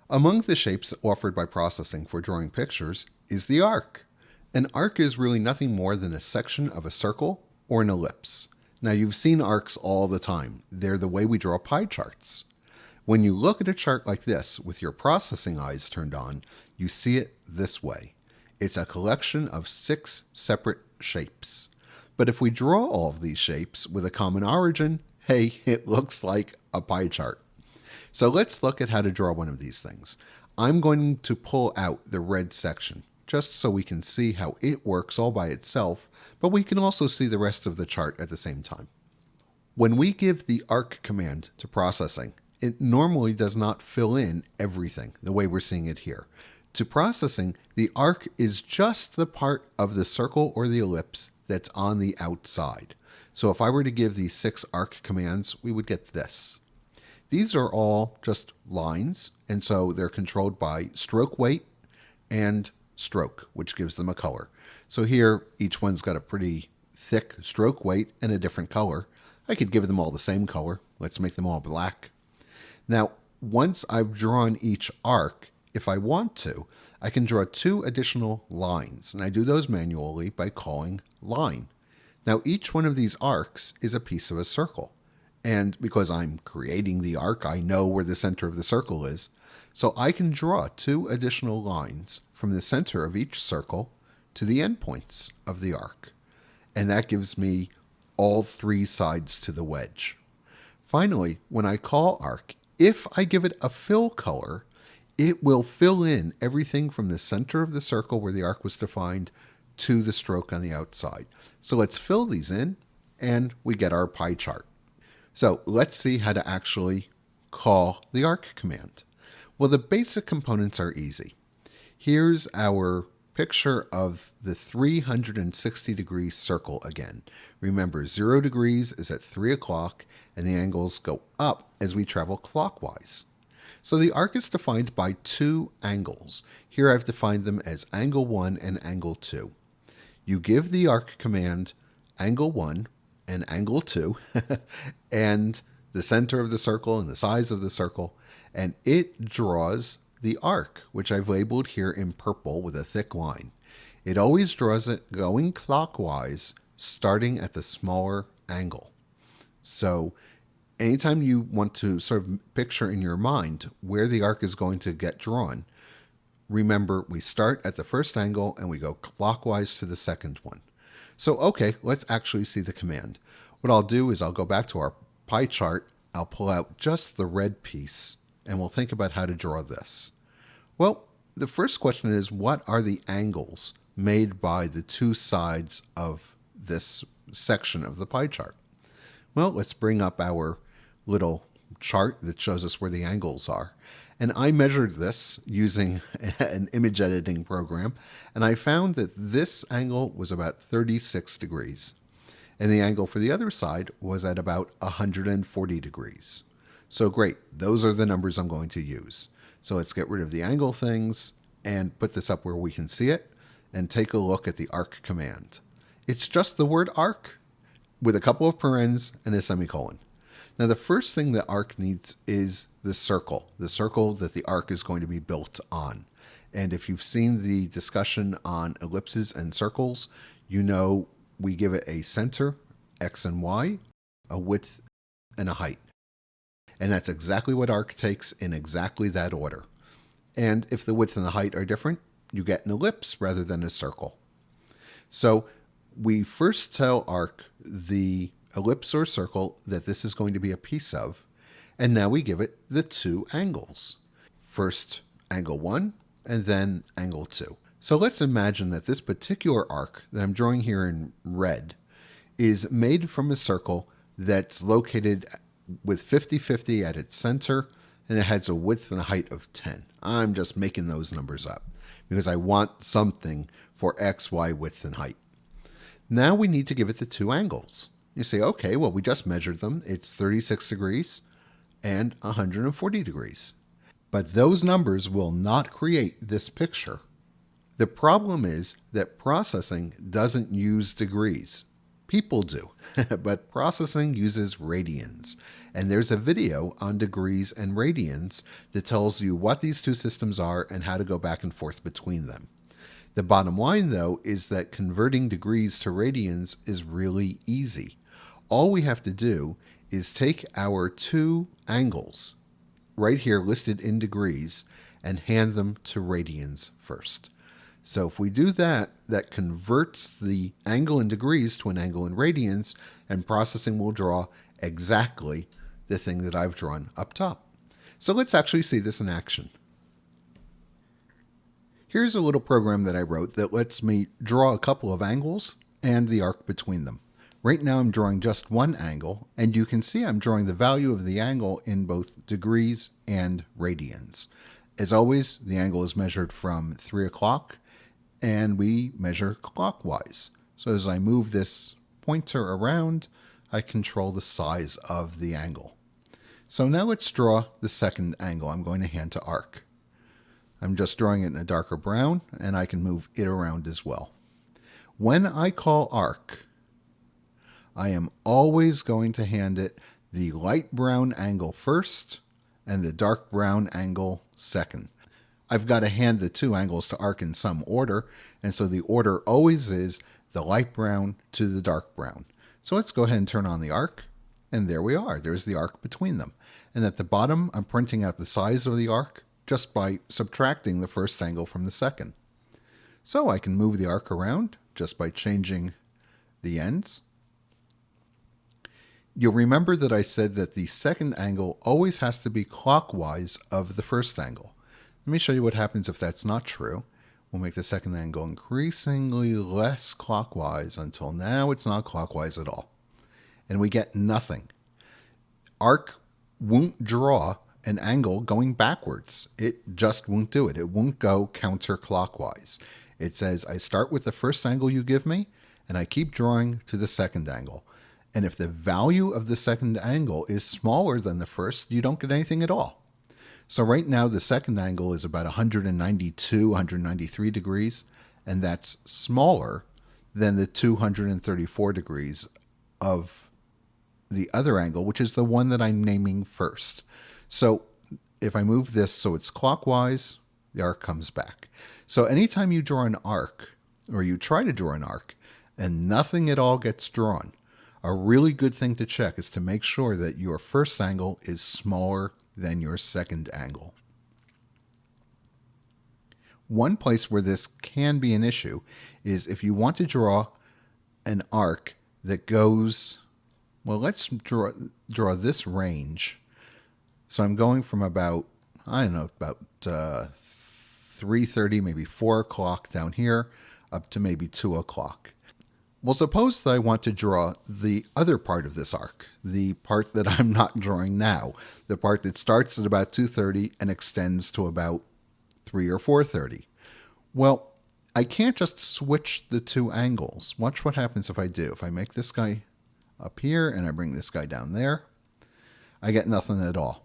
Among the shapes offered by processing for drawing pictures is the arc. An arc is really nothing more than a section of a circle or an ellipse. Now, you've seen arcs all the time. They're the way we draw pie charts. When you look at a chart like this with your processing eyes turned on, you see it this way. It's a collection of 6 separate shapes. But if we draw all of these shapes with a common origin, hey, it looks like a pie chart. So let's look at how to draw one of these things. I'm going to pull out the red section, just so we can see how it works all by itself, but we can also see the rest of the chart at the same time. When we give the arc command to processing, it normally does not fill in everything the way we're seeing it here. To processing, the arc is just the part of the circle or the ellipse that's on the outside. So if I were to give these 6 arc commands, we would get this. These are all just lines, and so they're controlled by stroke weight and stroke, which gives them a color. So here, each one's got a pretty thick stroke weight and a different color. I could give them all the same color. Let's make them all black. Now, once I've drawn each arc, if I want to, I can draw 2 additional lines, and I do those manually by calling line. Now, each one of these arcs is a piece of a circle. And because I'm creating the arc, I know where the center of the circle is. So I can draw 2 additional lines from the center of each circle to the endpoints of the arc. And that gives me all 3 sides to the wedge. Finally, when I call arc, if I give it a fill color, it will fill in everything from the center of the circle where the arc was defined to the stroke on the outside. So let's fill these in, and we get our pie chart. So let's see how to actually call the arc command. Well, the basic components are easy. Here's our picture of the 360-degree circle again. Remember, 0 degrees is at 3 o'clock, and the angles go up as we travel clockwise. So the arc is defined by 2 angles. Here I've defined them as angle 1 and angle 2. You give the arc command angle 1 and angle 2, and the center of the circle and the size of the circle, and it draws the arc, which I've labeled here in purple with a thick line. It always draws it going clockwise, starting at the smaller angle. So anytime you want to sort of picture in your mind where the arc is going to get drawn, remember we start at the first angle and we go clockwise to the second one. So, okay, let's actually see the command. What I'll do is I'll go back to our pie chart, I'll pull out just the red piece, and we'll think about how to draw this. Well, the first question is, what are the angles made by the 2 sides of this section of the pie chart? Well, let's bring up our little chart that shows us where the angles are. And I measured this using an image editing program, and I found that this angle was about 36 degrees. And the angle for the other side was at about 140 degrees. So great, those are the numbers I'm going to use. So let's get rid of the angle things and put this up where we can see it, and take a look at the arc command. It's just the word arc with a couple of parens and a semicolon. Now, the first thing that arc needs is the circle that the arc is going to be built on. And if you've seen the discussion on ellipses and circles, you know we give it a center, x and y, a width, and a height. And that's exactly what arc takes in exactly that order. And if the width and the height are different, you get an ellipse rather than a circle. So we first tell arc the ellipse or circle that this is going to be a piece of, and now we give it the 2 angles. First angle 1, and then angle 2. So let's imagine that this particular arc that I'm drawing here in red is made from a circle that's located with 50-50 at its center, and it has a width and a height of 10. I'm just making those numbers up because I want something for x, y, width, and height. Now we need to give it the 2 angles. You say, okay, well, we just measured them. It's 36 degrees and 140 degrees. But those numbers will not create this picture. The problem is that processing doesn't use degrees. People do, but processing uses radians. And there's a video on degrees and radians that tells you what these two systems are and how to go back and forth between them. The bottom line, though, is that converting degrees to radians is really easy. All we have to do is take our two angles, right here listed in degrees, and hand them to radians first. So if we do that, that converts the angle in degrees to an angle in radians, and processing will draw exactly the thing that I've drawn up top. So let's actually see this in action. Here's a little program that I wrote that lets me draw a couple of angles and the arc between them. Right now I'm drawing just one angle, and you can see I'm drawing the value of the angle in both degrees and radians. As always, the angle is measured from 3 o'clock, and we measure clockwise. So as I move this pointer around, I control the size of the angle. So now let's draw the second angle I'm going to hand to arc. I'm just drawing it in a darker brown, and I can move it around as well. When I call arc, I am always going to hand it the light brown angle first and the dark brown angle second. I've got to hand the two angles to arc in some order, and so the order always is the light brown to the dark brown. So let's go ahead and turn on the arc, and there we are. There's the arc between them. And at the bottom, I'm printing out the size of the arc just by subtracting the first angle from the second. So I can move the arc around just by changing the ends. You'll remember that I said that the second angle always has to be clockwise of the first angle. Let me show you what happens if that's not true. We'll make the second angle increasingly less clockwise until now it's not clockwise at all. And we get nothing. Arc won't draw an angle going backwards. It just won't do it. It won't go counterclockwise. It says I start with the first angle you give me, and I keep drawing to the second angle. And if the value of the second angle is smaller than the first, you don't get anything at all. So right now the second angle is about 192, 193 degrees, and that's smaller than the 234 degrees of the other angle, which is the one that I'm naming first. So if I move this so it's clockwise, the arc comes back. So anytime you draw an arc, or you try to draw an arc, and nothing at all gets drawn, a really good thing to check is to make sure that your first angle is smaller than your second angle. One place where this can be an issue is if you want to draw an arc that goes, well, let's draw this range. So I'm going from about, I don't know, about 3:30, maybe 4 o'clock down here, up to maybe 2 o'clock. Well, suppose that I want to draw the other part of this arc, the part that I'm not drawing now, the part that starts at about 2:30 and extends to about 3 or 4:30. Well, I can't just switch the two angles. Watch what happens if I do. If I make this guy up here and I bring this guy down there, I get nothing at all.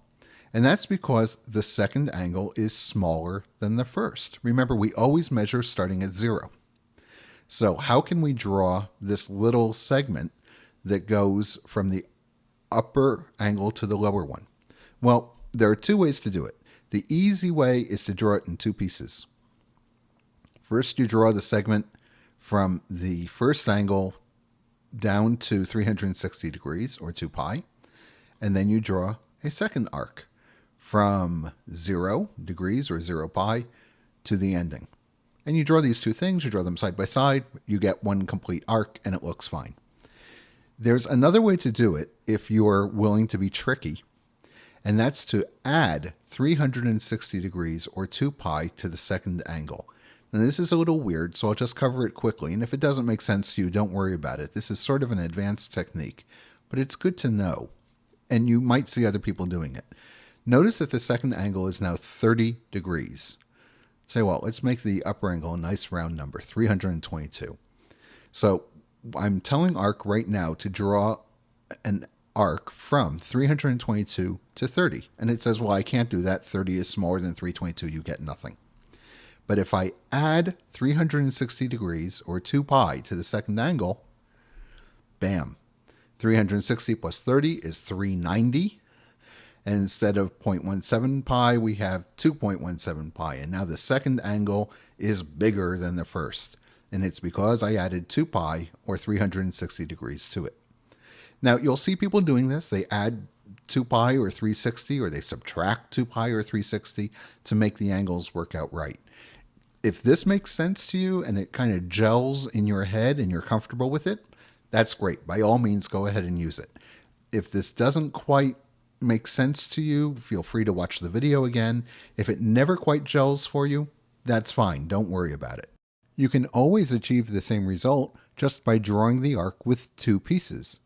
And that's because the second angle is smaller than the first. Remember, we always measure starting at 0. So how can we draw this little segment that goes from the upper angle to the lower one? Well, there are two ways to do it. The easy way is to draw it in two pieces. First, you draw the segment from the first angle down to 360 degrees, or 2 pi, and then you draw a second arc from 0 degrees, or 0 pi, to the ending. And you draw these two things, you draw them side by side, you get one complete arc, and it looks fine. There's another way to do it if you're willing to be tricky, and that's to add 360 degrees, or 2 pi, to the second angle. Now this is a little weird, so I'll just cover it quickly, and if it doesn't make sense to you, don't worry about it. This is sort of an advanced technique, but it's good to know, and you might see other people doing it. Notice that the second angle is now 30 degrees. Tell you what, let's make the upper angle a nice round number, 322. So I'm telling arc right now to draw an arc from 322 to 30. And it says, well, I can't do that. 30 is smaller than 322. You get nothing. But if I add 360 degrees, or 2 pi, to the second angle, Bam. 360 plus 30 is 390. And instead of 0.17 pi, we have 2.17 pi. And now the second angle is bigger than the first. And it's because I added 2 pi, or 360 degrees, to it. Now, you'll see people doing this. They add 2 pi or 360, or they subtract 2 pi or 360 to make the angles work out right. If this makes sense to you and it kind of gels in your head and you're comfortable with it, that's great. By all means, go ahead and use it. If this doesn't quite make sense to you, feel free to watch the video again. If it never quite gels for you, that's fine. Don't worry about it. You can always achieve the same result just by drawing the arc with 2 pieces.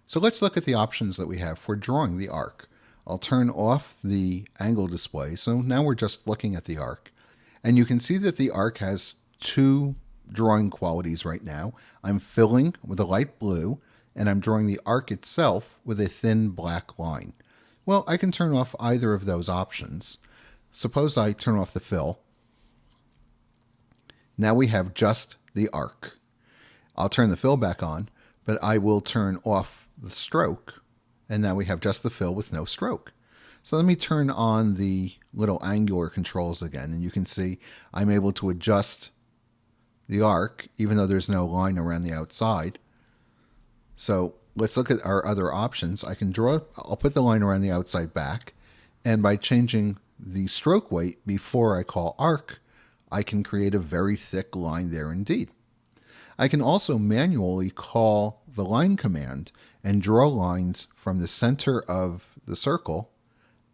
So let's look at the options that we have for drawing the arc. I'll turn off the angle display. So now we're just looking at the arc. And you can see that the arc has 2 drawing qualities right now. I'm filling with a light blue, and I'm drawing the arc itself with a thin black line. Well, I can turn off either of those options. Suppose I turn off the fill. Now we have just the arc. I'll turn the fill back on, but I will turn off the stroke, and now we have just the fill with no stroke. So let me turn on the little angular controls again, and you can see I'm able to adjust the arc even though there's no line around the outside. So let's look at our other options. I'll put the line around the outside back, and by changing the stroke weight before I call arc, I can create a very thick line there indeed. I can also manually call the line command and draw lines from the center of the circle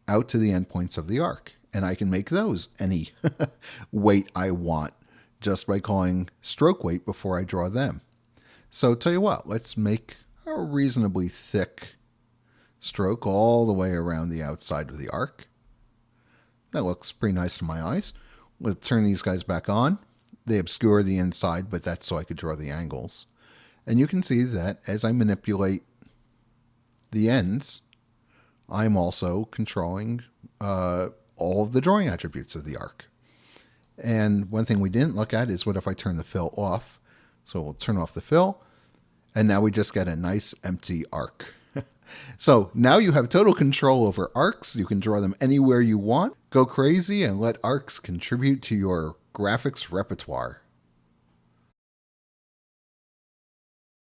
out to the endpoints of the arc. And I can make those any weight I want just by calling stroke weight before I draw them. So tell you what, let's make a reasonably thick stroke all the way around the outside of the arc. That looks pretty nice to my eyes. We'll turn these guys back on. They obscure the inside, but that's so I could draw the angles. And you can see that as I manipulate the ends, I'm also controlling all of the drawing attributes of the arc. And one thing we didn't look at is what if I turn the fill off. So we'll turn off the fill, and now we just get a nice empty arc. So now you have total control over arcs. You can draw them anywhere you want. Go crazy and let arcs contribute to your graphics repertoire.